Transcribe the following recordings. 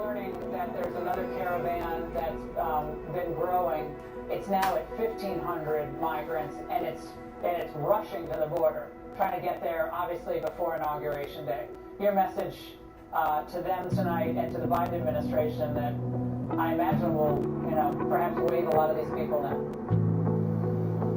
learning that there's another caravan that's been growing. It's now at 1,500 migrants, and it's rushing to the border, trying to get there, obviously, before Inauguration Day. Your message to them tonight and to the Biden administration that I imagine will, perhaps wave a lot of these people now.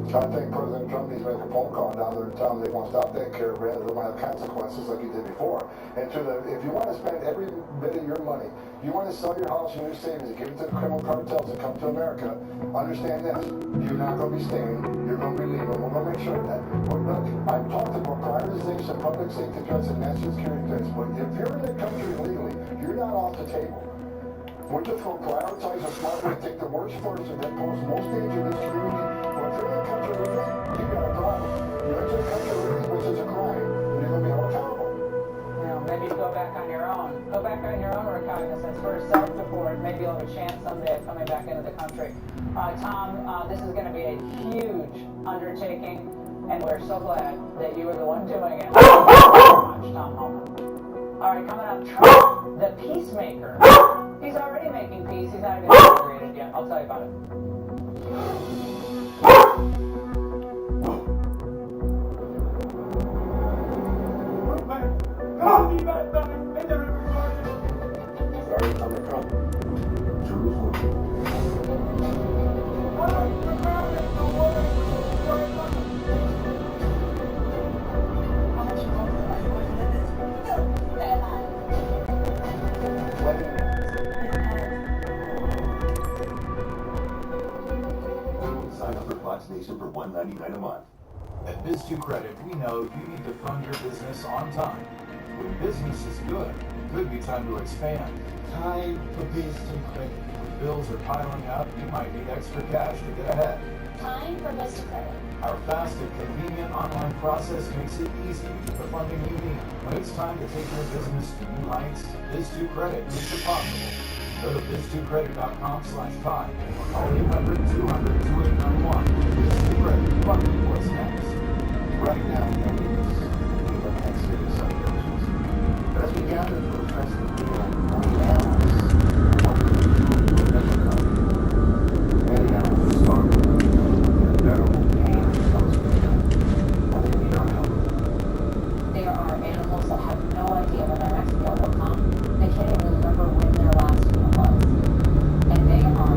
I think President Trump needs to make a phone call down there and tell them they won't stop that caravan. They're going to have consequences like he did before. And if you want to spend every bit of your money, you want to sell your house and your savings and give it to the criminal cartels that come to America, understand this. You're not going to be staying. You're going to be leaving. We're going to make sure of that. But look, I've talked about prioritization, public safety threats, and national security threats. But if you're in the country illegally, you're not off the table. We're just going to prioritize a smart way to take the worst first and then pose most danger to this community. But if you're in the country illegally, you've got a problem. You're in the country illegally, which is a crime, and you're going to be held accountable. Maybe you go back on your own. Go back on your own recognizance for self-deport. Maybe you'll have a chance someday of coming back into the country. Tom, this is going to be a huge undertaking, and we're so glad that you were the one doing it. Thank you so much, Tom Homan. All right, coming up, Trump, the peacemaker. He's already making peace. He's not even inaugurated yet. I'll tell you about it. Sorry, coming from Jerusalem. Sign up for Fox Nation for $1.99 a month. At Biz2 Credit, we know you need to fund your business on time. When business is good, it could be time to expand. Time for Biz2 Credit. When bills are piling up, you might need extra cash to get ahead. Time for Biz2 Credit. Our fast and convenient online process makes it easy to get the funding you need. When it's time to take your business to new heights, Biz2 Credit makes it possible. Go to biz2credit.com/time or call 800-200-2891. Biz2 Credit, funding what's next. Right now, many of us live in serious situations. But as we gather for the rest of the meal, many animals want to never come. Many animals are starving. Unbearable pain comes with them, and they need our help. There are animals that have no idea when their next meal will come. They can't even remember when their last meal was. And they are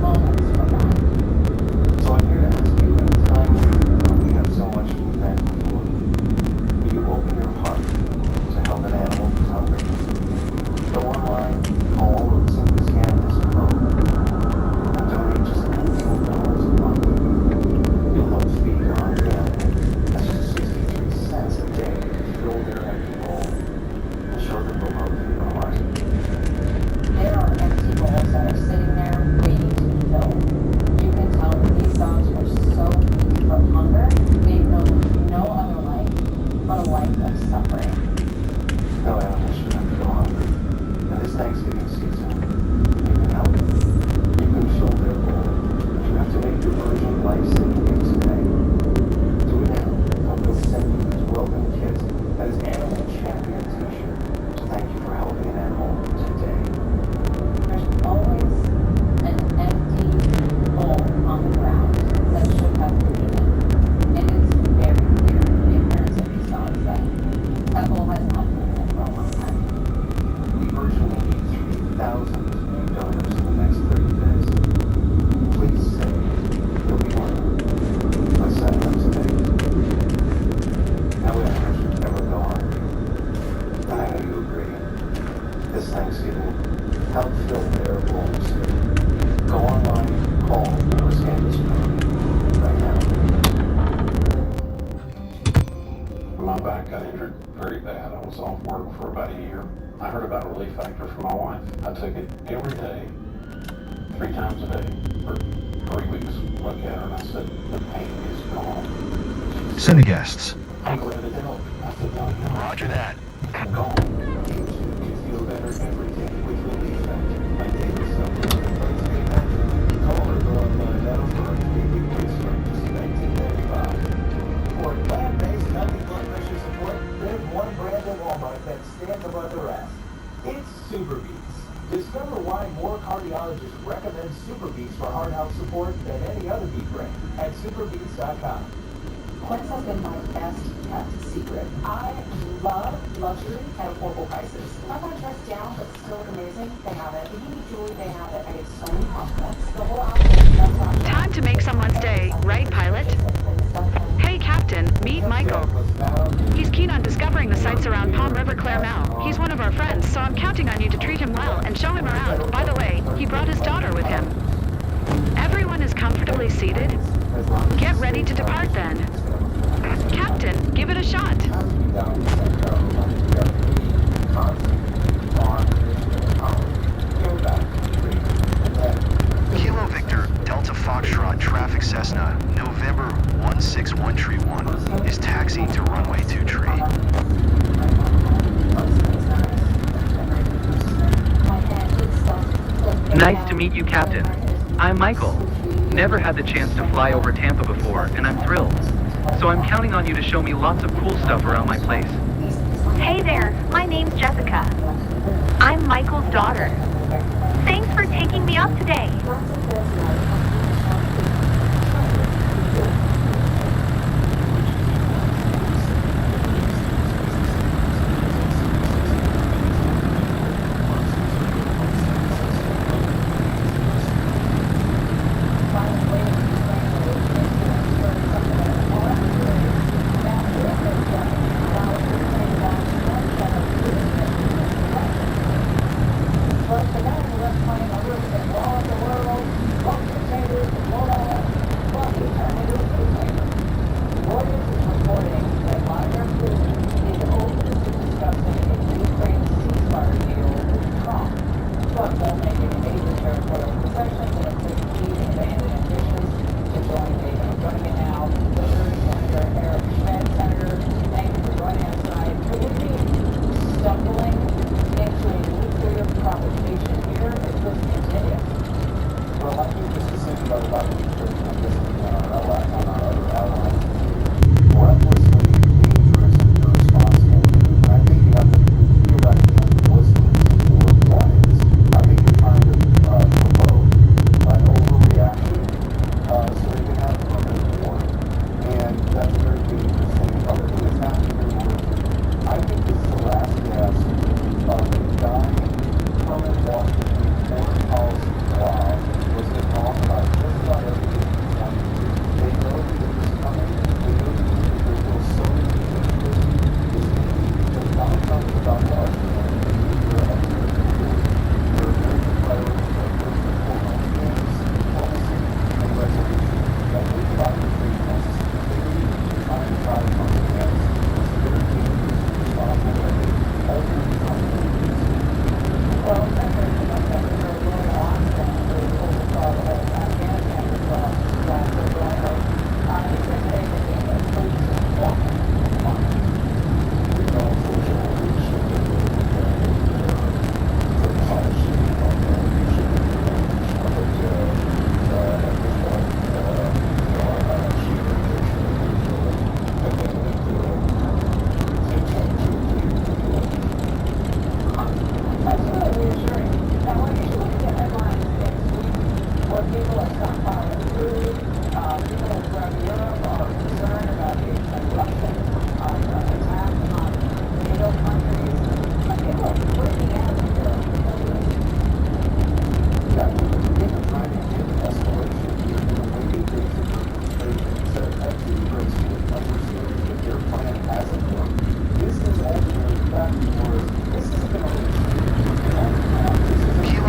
moments from that. So I'm here to ask you, at a time when we have so much to be thankful for, will you open your heart to help an animal who's hungry? Go online, call, or simply scan this code, and donate just $94 a month. You'll help feed your hungry animal. That's just 63 cents a day to fill their empty bowl and show them the love in your heart. There are empty bowls that are sitting there waiting to be filled. You can tell that these dogs were so weak from hunger, they've known no other life but a life of suffering. No animal should have to go hungry. And this Thanksgiving season, you can help. You can fill their bowl. But you have to make your urgent life-saving gift today. Do it now. I'll go send you this welcome kit that is Animal Champion t-shirt. So thank you for helping an animal today. There's always an empty bowl on the ground that should have food in it. It is very clear in the appearance of these dogs that bowl has not been in it for a long time. We urgently need 3,000 new donors in the next 30 days. Please say you'll be one by signing up today. No animal should ever go hungry. And I know you agree. This Thanksgiving, help fill their bowls. Go online, call, or scan this code right now. My back got injured very bad. I was off work for about a year. I heard about a relief factor from my wife. I took it every day, 3 times a day, for 3 weeks. Looked at her and I said, the pain is gone. Send the guests. I'm glad it helped. I said, no, Roger that. I'm gone. You too can feel better every day with Relief Factor. My daily supplement replaces the factor. Call or go online now for a 3-week gift for just $19.95. For plant-based healthy blood pressure support, there's one brand at Walmart that stands above the rest. It's Super Beats. Discover why more cardiologists recommend SuperBeats for heart health support than any other beat brand at superbeats.com. Quince has been my best kept secret. I love luxury at affordable prices. Not that dressed down, but still look amazing. They have it. If you need jewelry, they have it. I get so many compliments. The whole outfit, that's not Time to make someone's day, right, pilot? Hey, Captain, meet Michael. He's keen on discovering the sights around Palm River Claremont. He's one of our friends, so I'm counting on you to treat him well and show him around. By the way, he brought his daughter with him. Everyone is comfortably seated? Get ready to depart then. Captain, give it a shot. Kilo Victor, Delta Foxtrot, traffic Cessna, November 16131, is taxiing to runway 23. Nice to meet you, Captain. I'm Michael. Never had the chance to fly over Tampa before, and I'm thrilled. So I'm counting on you to show me lots of cool stuff around my place. Hey there, my name's Jessica. I'm Michael's daughter. Thanks for taking me up today.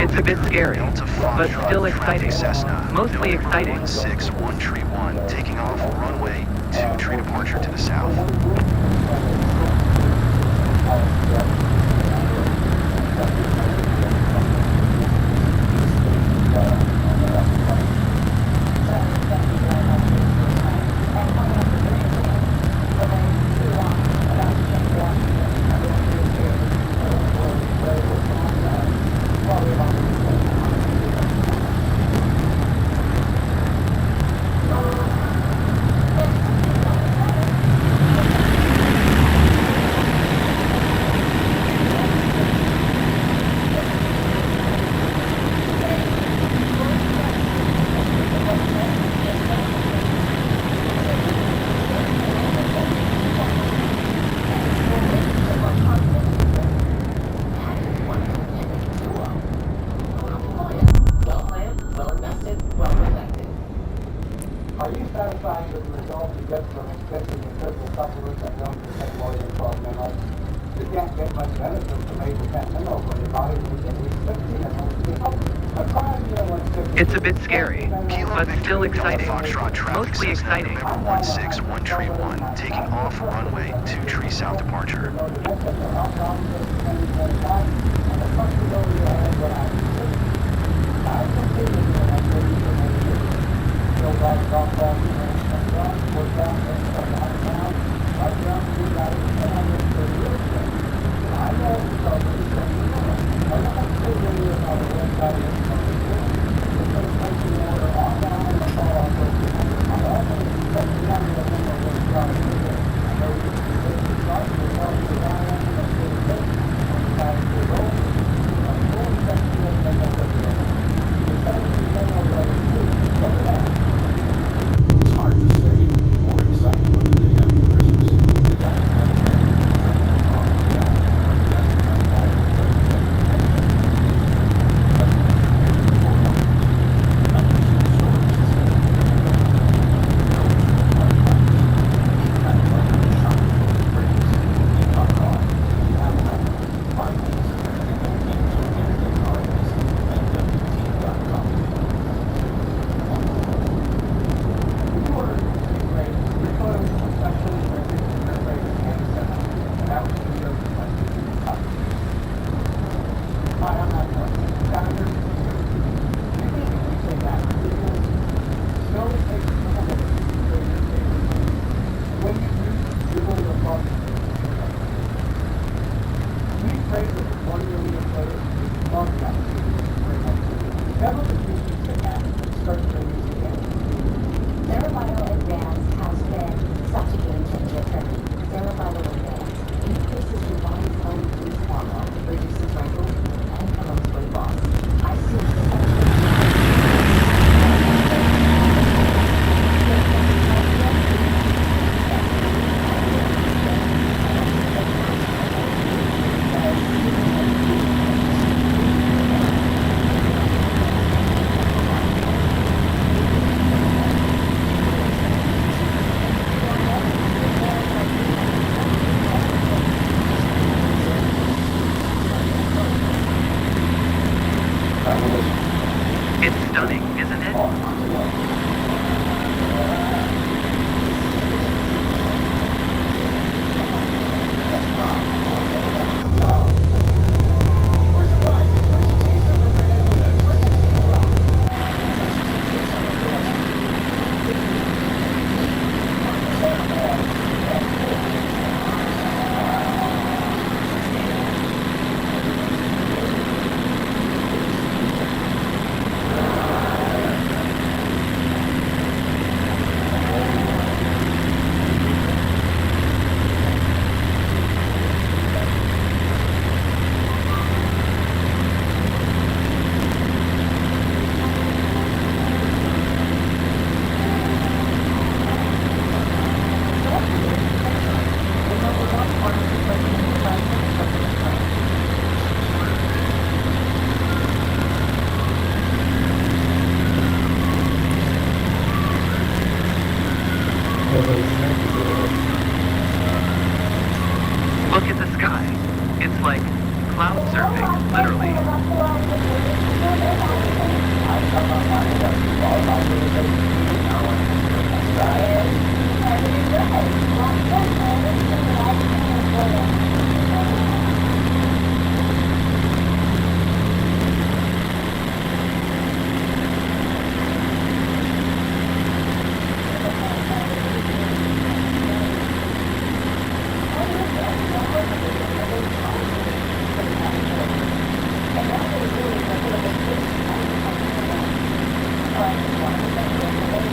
It's a bit scary, but still exciting. Cessna, Mostly exciting. 16131, taking off runway 23 departure to the south. It's a bit scary, Kilo but still Victor, Delta exciting. Foxtrot, traffic Mostly Cessna, exciting. November 16131, taking off runway 23 south departure. It's hard to say. More exciting than the day after Christmas. Cerebral Advance has been such a game changer for me. Cerebral Advance increases your body's own release hormone, reduces wrinkles, and promotes weight loss. I see such It's stunning, isn't it? Look at the sky. It's like cloud surfing, literally.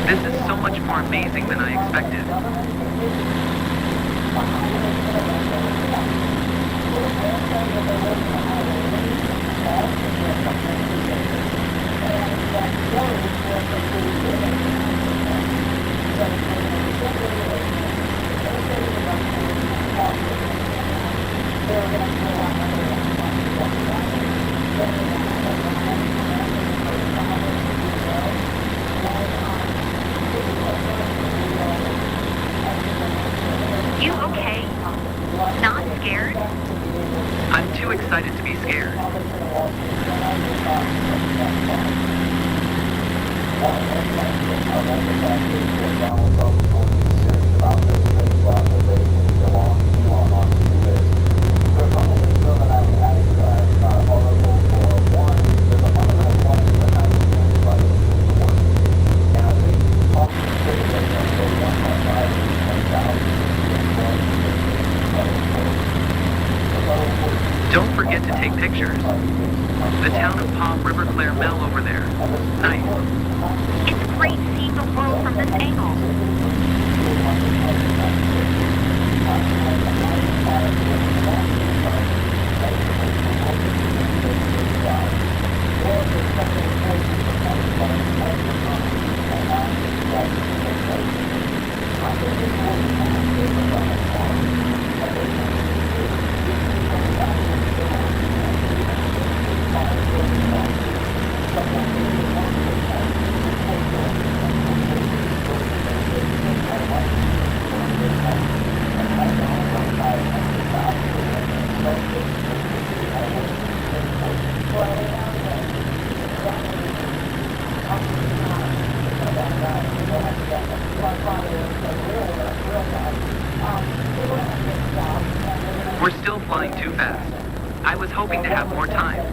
This is so much more amazing than I expected. You okay? Not scared? too excited to be scared. Don't forget to take pictures. The town of Palm River Claire Mel over there. Nice. It's great seeing the world from this angle. We're still flying too fast. I was hoping to have more time.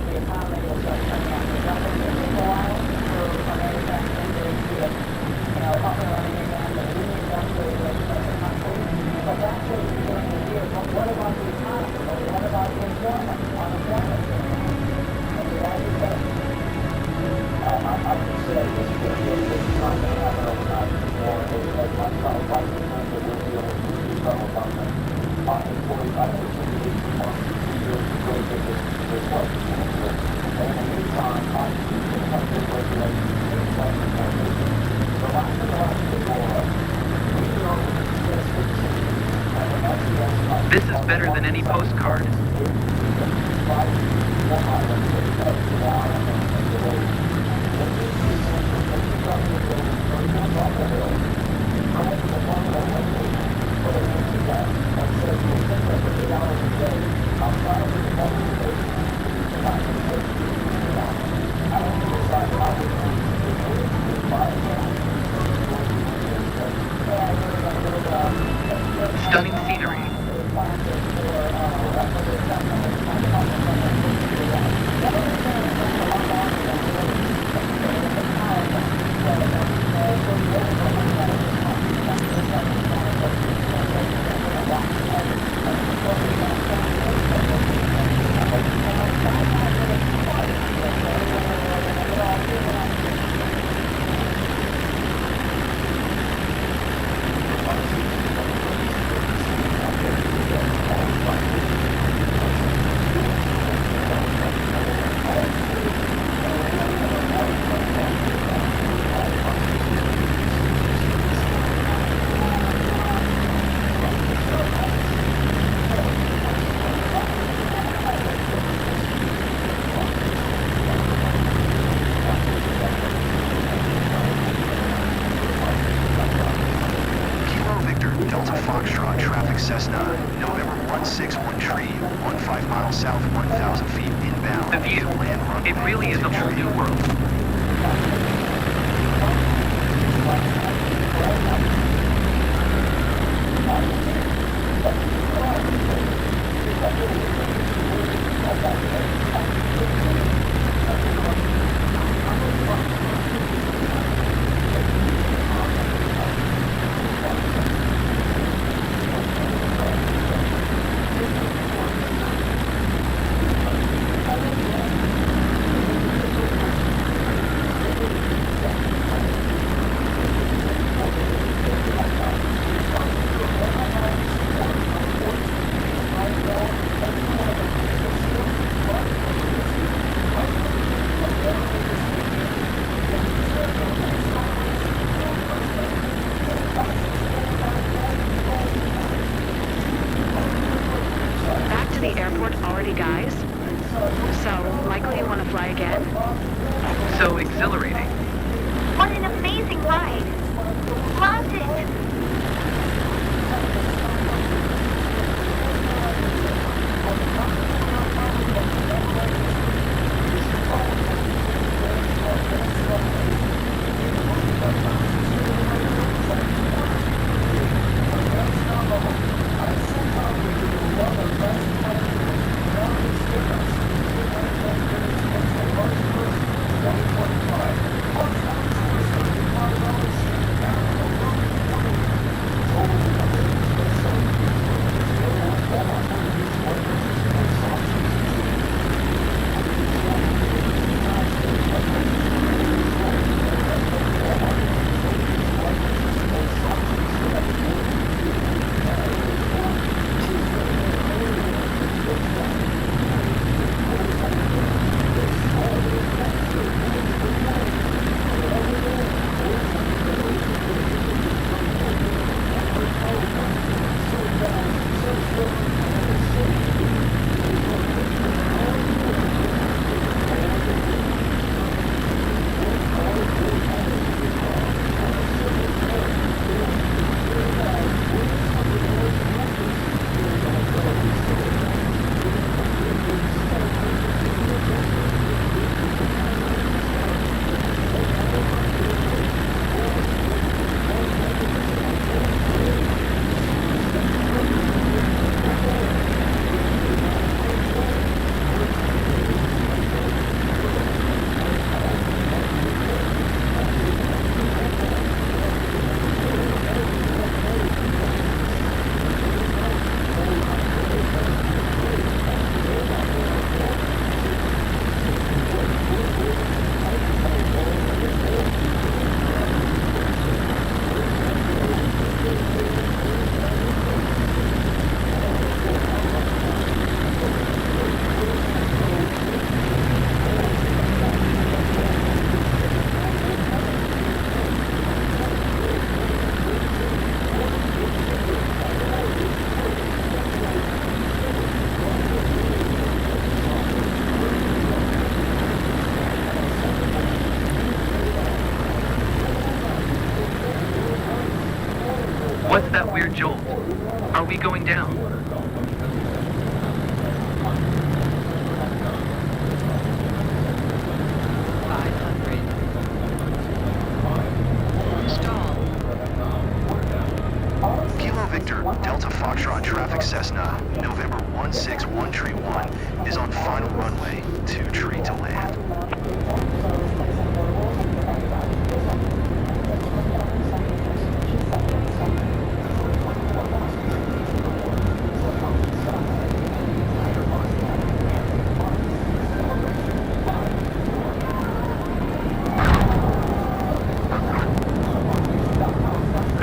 This is better than any postcard. Stunning scenery. Foxtrot, traffic Cessna, November 161 tree, 15 miles south, 1,000 feet inbound. The view. Land runway. It really is a whole new world. Guys. So, Michael, you want to fly again? So exhilarating. What an amazing ride. Loved it.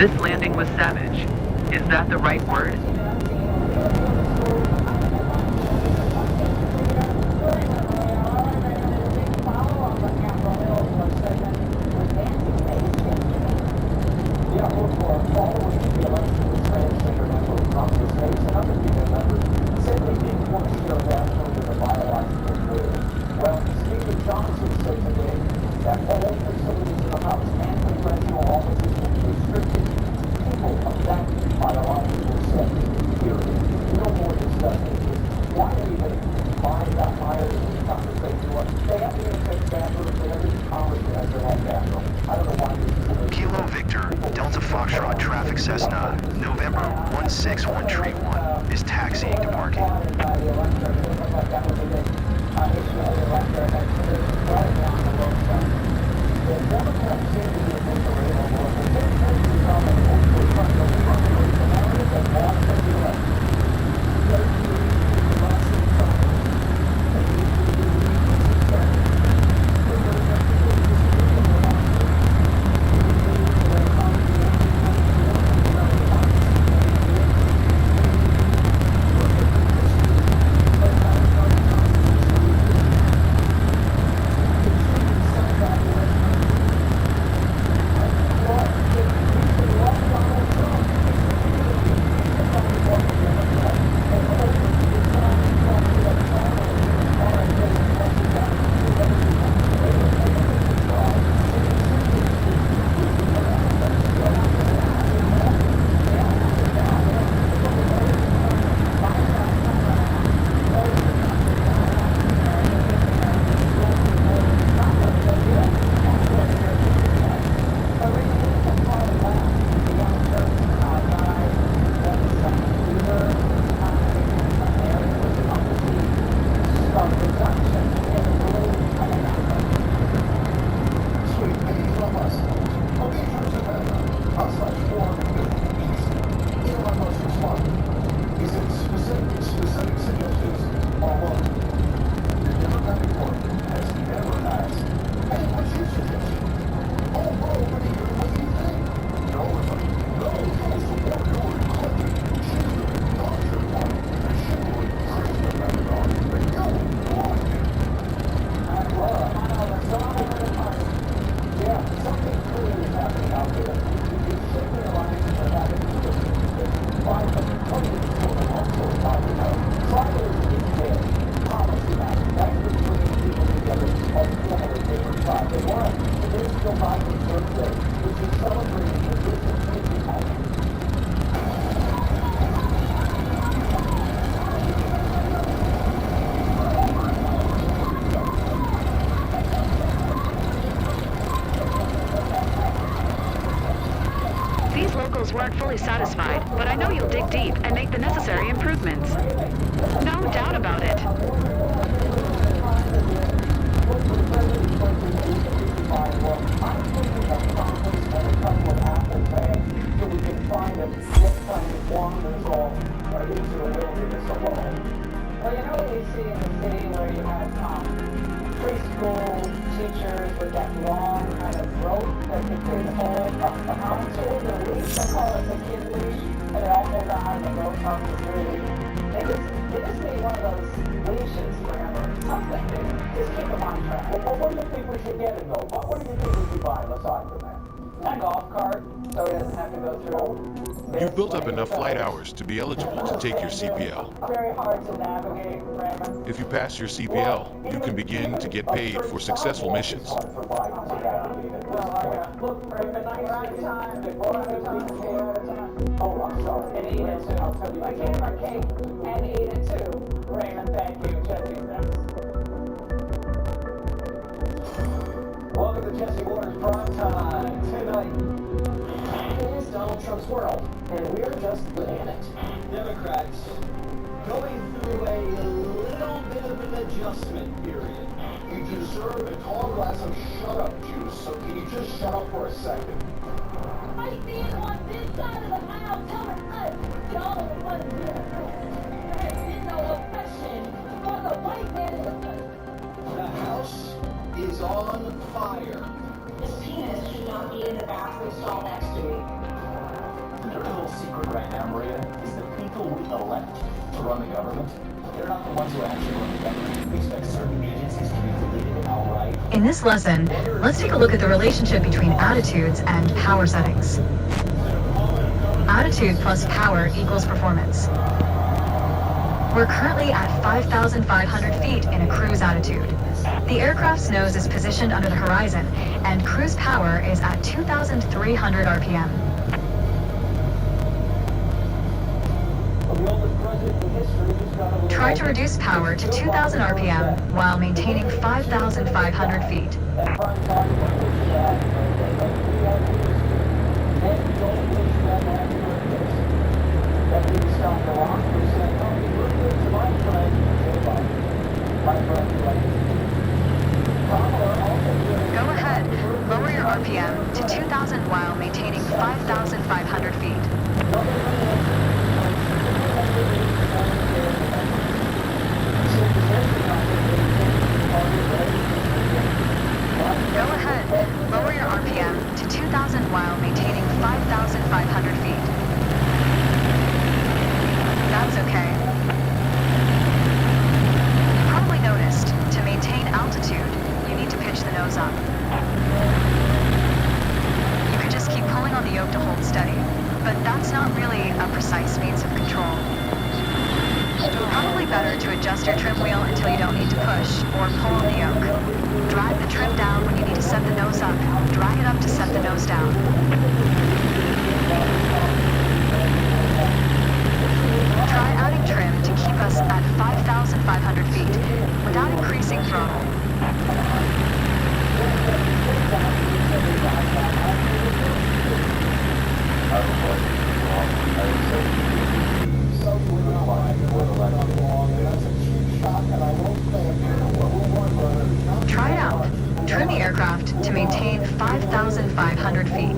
This landing was savage. Is that the right word? Kilo Victor, Delta Foxtrot Traffic Cessna, November 16131 is taxiing to parking. These locals weren't fully satisfied, but I know you'll dig deep and make the necessary improvements. No doubt about it. Well, you know what you see in the city where you have preschool teachers with that long kind of rope that the kids hold onto the leash. They call it the kid leash, and they all hold on and go across the street. They just need one of those leashes forever. Something, dude. Just keep them on track. Well, what do you think we should get in though? What do you think we should buy aside from that? A golf cart, so he doesn't have to go through. You've built up enough flight hours to be eligible to take your CPL. Very hard to navigate, Raymond. If you pass your CPL, you can begin to get paid for successful missions. Look, Raymond, right time before I oh, I'm sorry. And eat it too. I can't have cake and eat it too. Raymond, thank you. Jesse, thanks. Welcome to Jesse Waters Prime Time tonight. It is Donald Trump's world, and we're just living in it. Democrats going through a little bit of an adjustment period. You deserve a tall glass of shut-up juice, so can you just shut up for a second? Right being on this side of the aisle telling us y'all are the ones here. There has been no oppression for the white man in the country. The House is on fire. His penis should not be in the bathroom stall next to me. dirty little secret right now, Maria, is the people we elect to run the government, they're not the ones who actually run the government. We expect certain agencies to be deleted outright. In this lesson, let's take a look at the relationship between attitudes and power settings. Attitude plus power equals performance. We're currently at 5,500 feet in a cruise attitude. The aircraft's nose is positioned under the horizon, and cruise power is at 2,300 RPM. Try to reduce power to 2,000 RPM while maintaining 5,500 feet. Go ahead, lower your RPM to 2,000 while maintaining 5,500 feet. Go ahead, lower your RPM to 2,000 while maintaining 5,500 feet. That's okay. You probably noticed, to maintain altitude, you need to pitch the nose up. You could just keep pulling on the yoke to hold steady, but that's not really a precise means of control. Probably better to adjust your trim wheel until you don't need to push or pull on the yoke. Drag the trim down when you need to set the nose up. Drag it up to set the nose down. Try adding trim to keep us at 5,500 feet without increasing throttle. Try it out. Trim the aircraft to maintain 5,500 feet.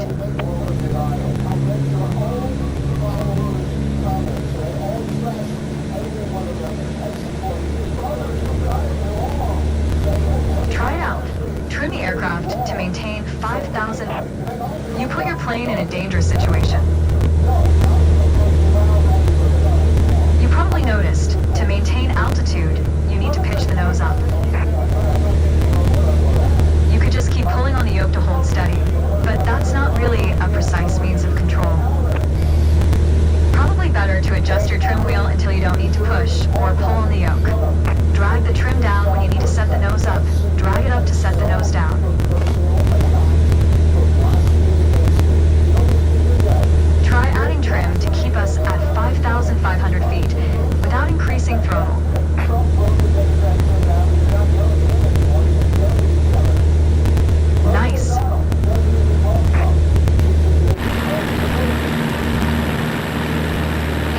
Try it out. Trim the aircraft to maintain 5,000. You put your plane in a dangerous situation. You probably noticed, to maintain altitude, you need to pitch the nose up. You could just keep pulling on the yoke to hold steady, but that's not really a precise means of control. Probably better to adjust your trim wheel until you don't need to push or pull on the yoke. Drag the trim down when you need to set the nose up. Drag it up to set the nose down. Try adding trim to keep us at 5,500 feet without increasing throttle. Nice.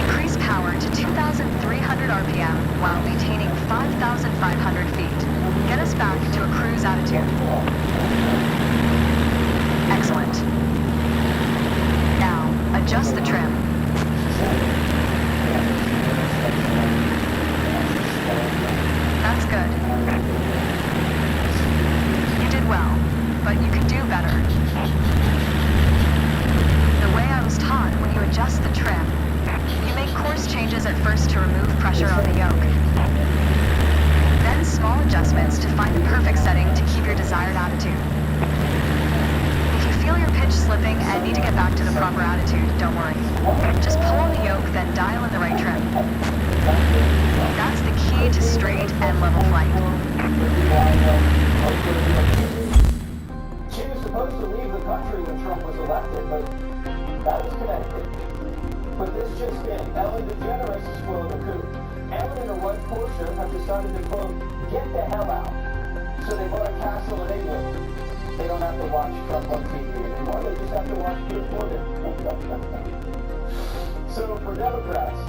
Increase power to 2,300 RPM while maintaining 5,500 feet. Get us back to a cruise attitude. Excellent. Now, adjust the trim. That's good. You did well, but you can do better. The way I was taught, when you adjust the trim, you make course changes at first to remove pressure on the yoke. Then small adjustments to find the perfect setting to keep your desired attitude. If you feel your pitch slipping and need to get back to the proper attitude, don't worry. Just pull on the yoke, then dial in the right trim. That's the key to straight and level flight. She was supposed to leave the country when Trump was elected, but that was Connecticut. But this just in, Ellen DeGeneres is spoiled the coup. Ellen and her wife Portia have decided to, quote, get the hell out. So they bought a castle in England. They don't have to watch Trump on TV anymore. They just have to watch the reporting. So for Democrats,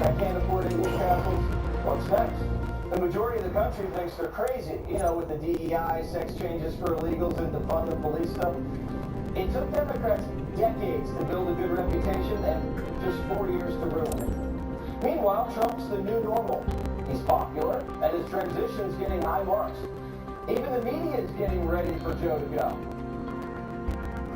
I can't afford English castles. What's next? The majority of the country thinks they're crazy, you know, with the DEI, sex changes for illegals, and defund the police stuff. It took Democrats decades to build a good reputation and just 4 years to ruin it. Meanwhile, Trump's the new normal. He's popular, and his transition's getting high marks. Even the media is getting ready for Joe to go.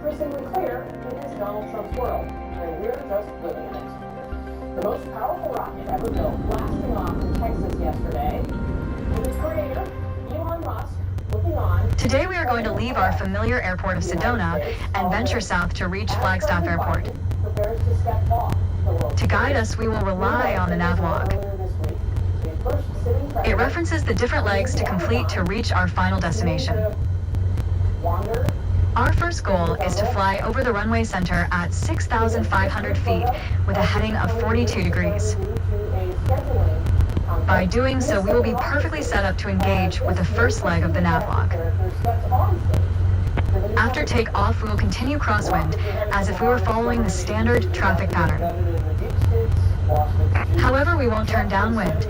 increasingly clear it is Donald Trump's world, and we're just living in it. The most powerful rocket ever built blasting off in Texas yesterday, with its creator, Elon Musk, looking on. Today we are going to leave our familiar airport of Sedona and venture south to reach Flagstaff Airport. Prepares to step off the world. To guide us, we will rely on the navlog. It references the different legs to complete to reach our final destination. Our first goal is to fly over the runway center at 6,500 feet with a heading of 42 degrees. By doing so, we will be perfectly set up to engage with the first leg of the navlog. After takeoff, we will continue crosswind as if we were following the standard traffic pattern. However, we won't turn downwind.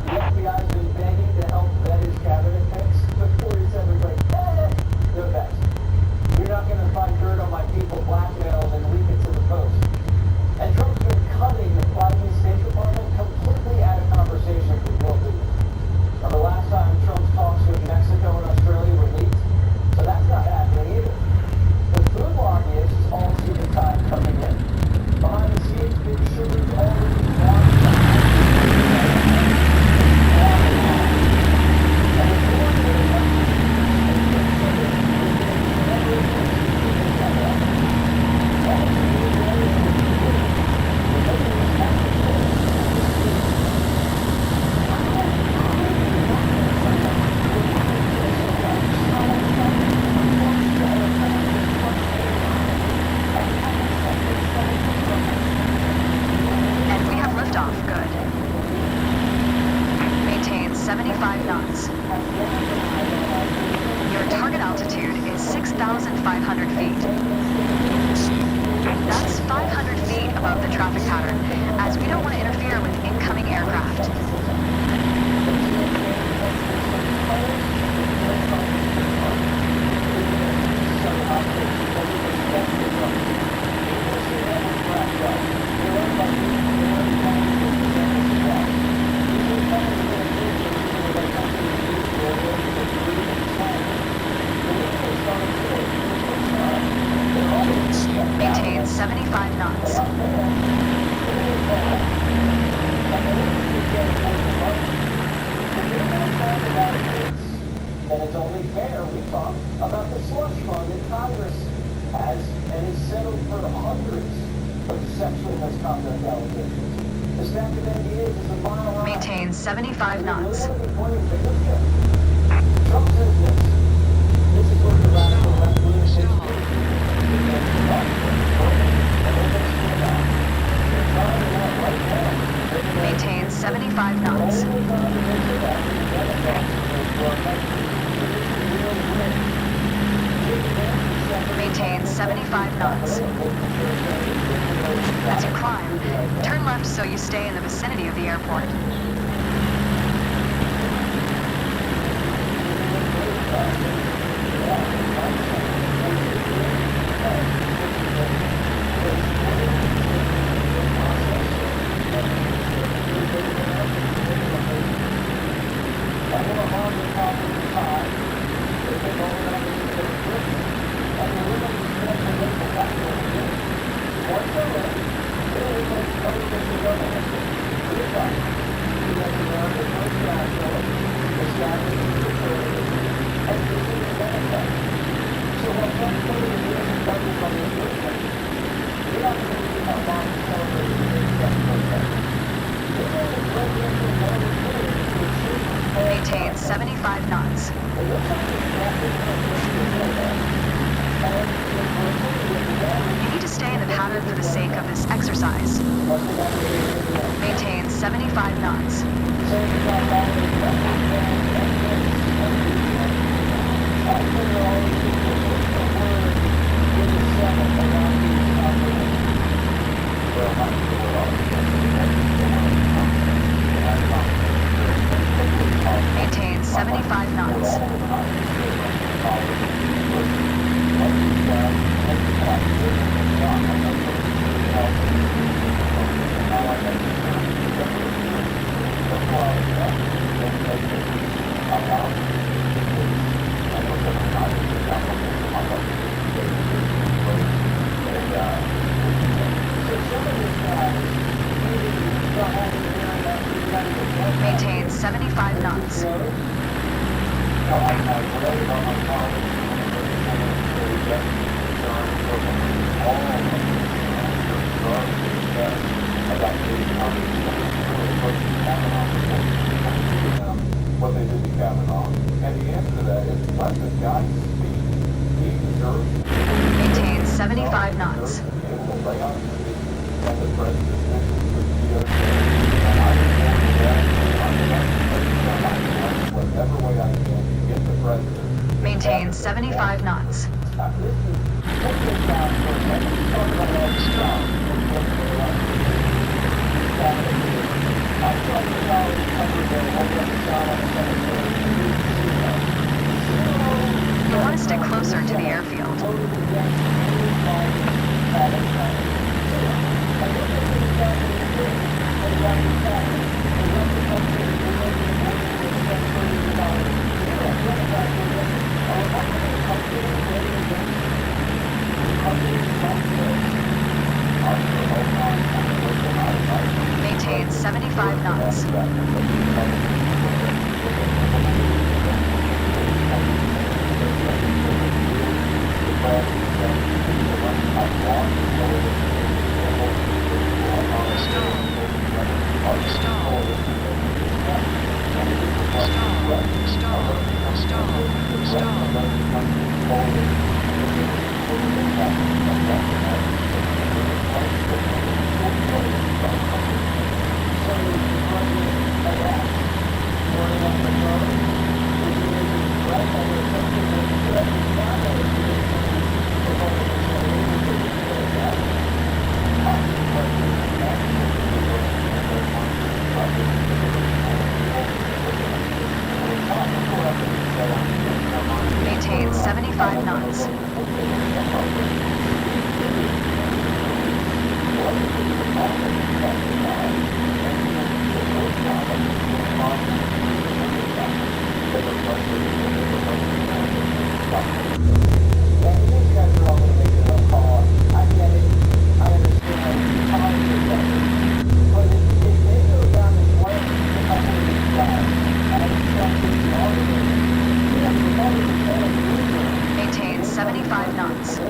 The FBI's been begging to help vet his cabinet picks, but 47's like, no thanks. You're not going to find dirt on my people, blackmail them, and leak it to the Post. And Trump's been cutting the private State Department completely out of conversation with world leaders. Now, the last time Trump's talks with Mexico and Australia were leaked, so that's not happening either. The food lobbyists all see the tide coming in. Behind the scenes, Big Sugar's already launched And we have liftoff. Good. Maintain 75 knots. Your target altitude is 6,500 feet. That's 500 feet above the traffic pattern, as we don't want to interfere with incoming aircraft. Maintain 75 knots. And it's only fair we talk about the slush fund that Congress has and is settled for hundreds of sexual misconduct allegations. The stack of NDAs is a mile high. Maintain 75 knots. Trump says this. This is what the radical left leadership Maintain 75 knots. Maintain 75 knots. As you climb, turn left so you stay in the vicinity of the airport. Maintain 75 knots. You need to stay in the pattern for the sake of this exercise. Maintain 75 knots. Maintain 75 knots. Maintain 75 knots. What they did to Kavanaugh. And the answer to that is let this guy speak. He deserves Maintain 75 knots. and the president whatever way I can to get the president. Maintain 75 knots. You want to stick closer to the airfield. Maintain 75 knots. Maintain 75 knots. Maintain 75 knots.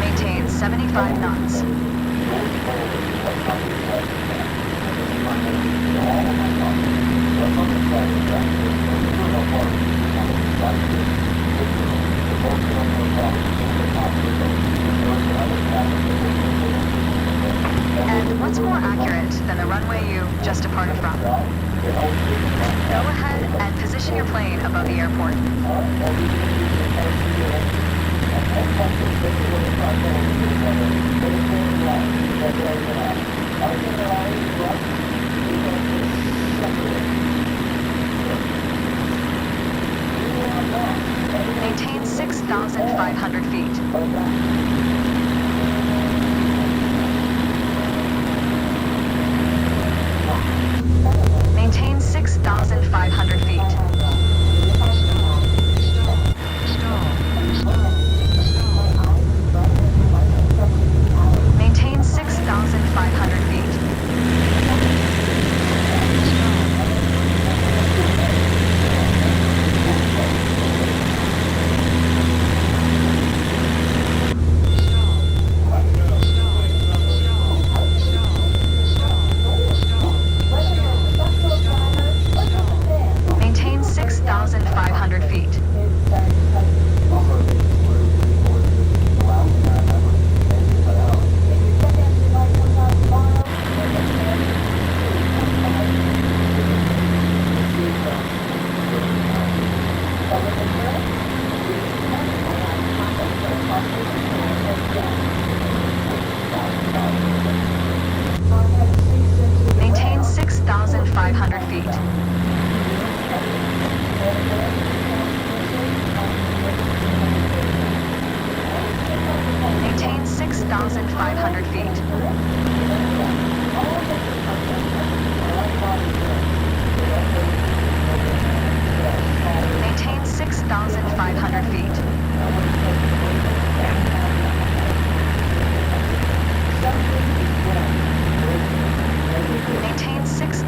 Maintain 75 knots. And what's more accurate than the runway you just departed from? Go ahead and position your plane above the airport. Maintain 6,500 feet. Maintain 6,500 feet. Maintain 6,500 feet.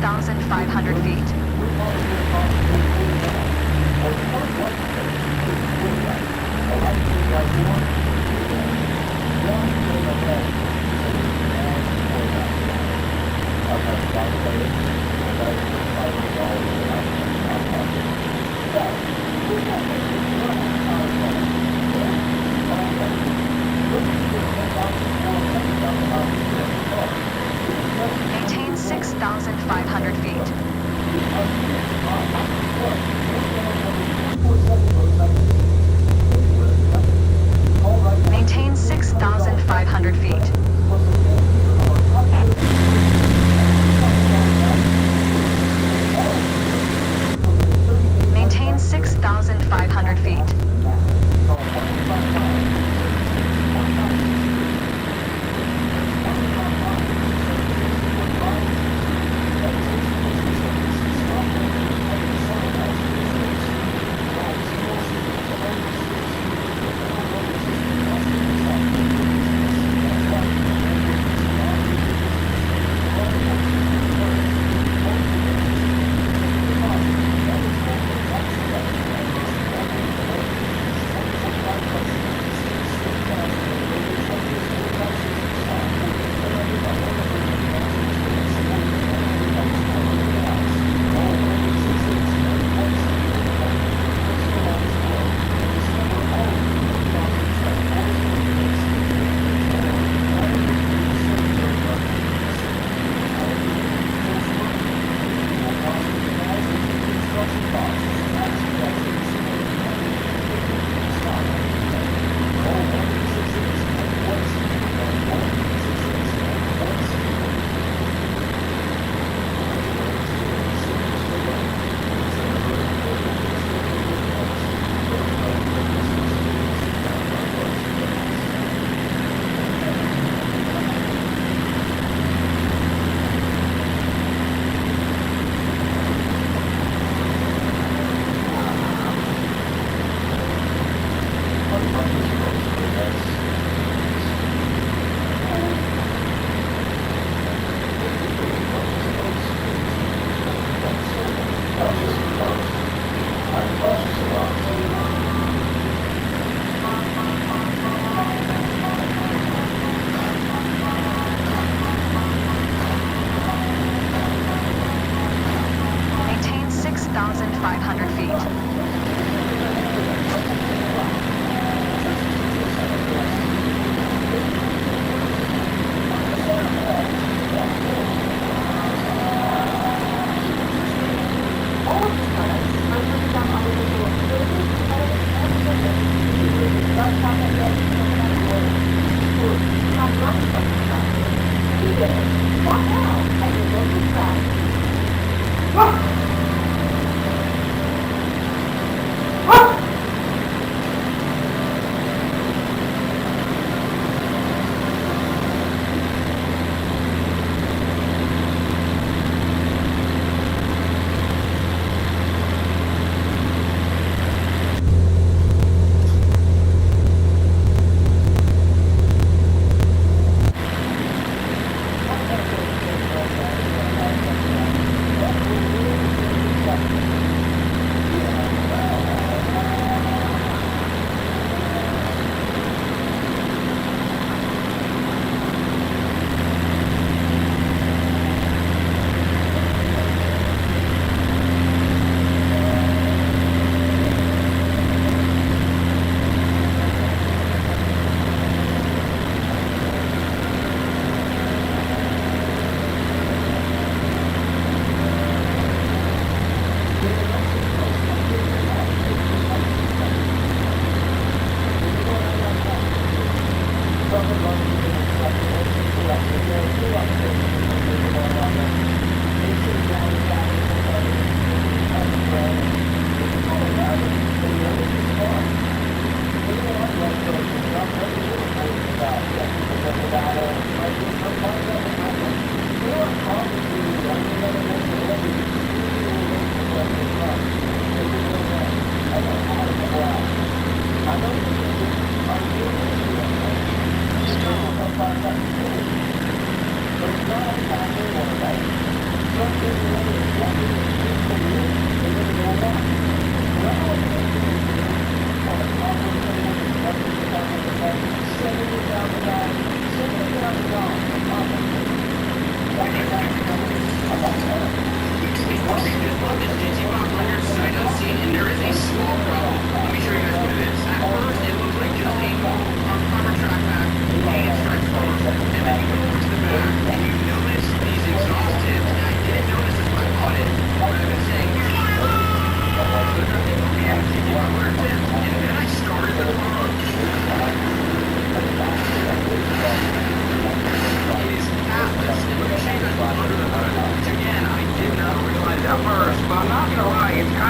6,500 feet. Maintain 6,500 feet. Maintain 6,500 feet. Maintain 6,500 feet.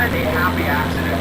is a happy accident.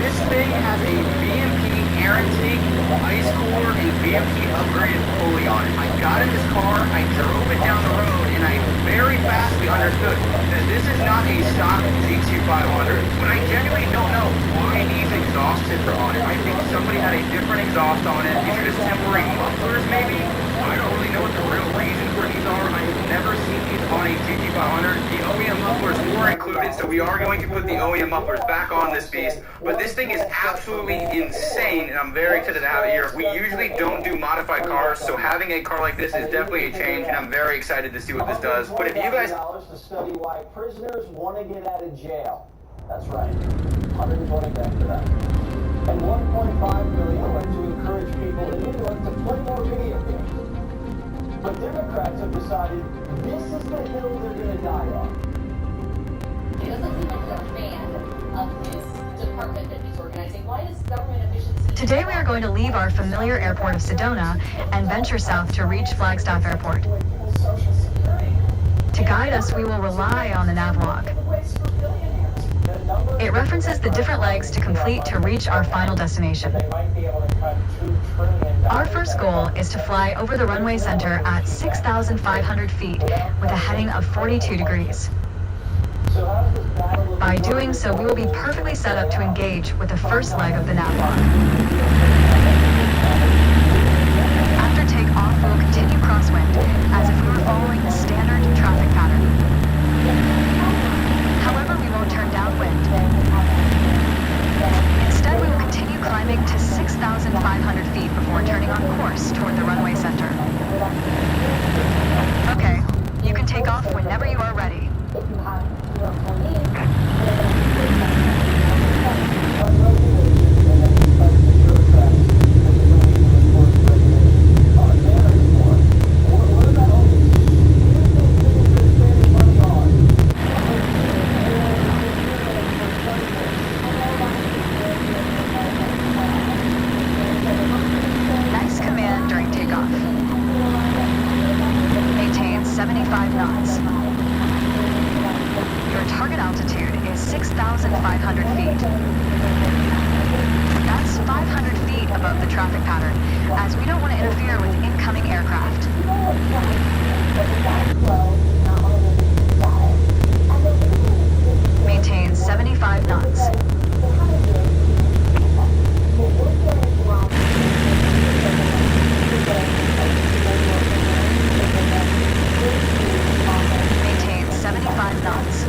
This thing has a VMP air intake, ice cooler, and VMP upgraded fully on it. I got in this car, I drove it down the road, and I very fastly understood that this is not a stock GT500. But I genuinely don't know why these exhaust tips are on it. I think somebody had a different exhaust on it. These are just temporary mufflers, maybe. I don't really know what the real reason for these are. I have never seen these on a GT500. The OEM mufflers were included, so we are going to put the OEM mufflers back on this beast. But this thing is absolutely insane, and I'm very excited to have it here. We usually don't do modified cars, so having a car like this is definitely a change, and I'm very excited to see what this does. But if you guys... to study why prisoners want to get out of jail. That's right. 120 grand for that. And 1.5 million went to encourage people in New York to play more video games. But Democrats have decided this is the hill they're going to die on. He doesn't seem like they're a fan of this department that he's organizing. Why is government efficiency... Today we are going to leave our familiar airport of Sedona and venture south to reach Flagstaff Airport. To guide us, we will rely on the navlog. It references the different legs to complete to reach our final destination. Our first goal is to fly over the runway center at 6,500 feet with a heading of 42 degrees. By doing so, we will be perfectly set up to engage with the first leg of the navlog. After takeoff, we will continue crosswind as if we were following the standard traffic pattern. However, we won't turn downwind. Instead, we will continue climbing to 6,500 feet before turning on course toward the runway center. Okay, you can take off whenever you are ready. Nice command during takeoff. Maintain 75 knots. Your target altitude is 6,500 feet. That's 500 feet above the traffic pattern, as we don't want to interfere with incoming aircraft. Maintain 75 knots. Maintain 75 knots.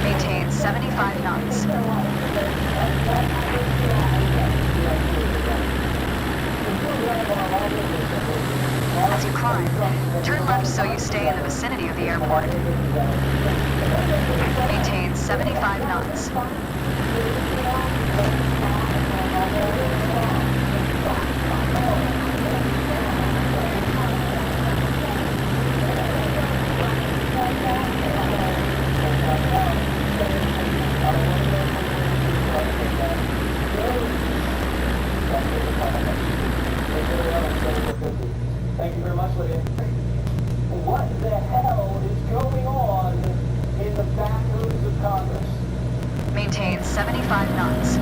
Maintain 75 knots. As you climb, turn left so you stay in the vicinity of the airport. Maintain 75 knots. Thank you very much, Lydia. What the hell is going on in the back rooms of Congress? Maintain 75 knots.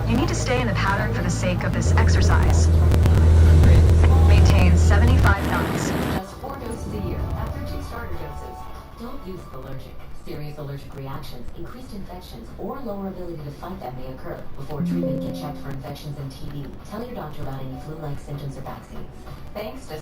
You need to stay in the pattern for the sake of this exercise. Maintain 75 knots. Just 4 doses a year after 2 starter doses. Don't use allergic. Serious allergic reactions, increased infections, or lower ability to fight that may occur. Before treatment, get checked for infections and TB. Tell your doctor about any flu-like symptoms or vaccines. Thanks to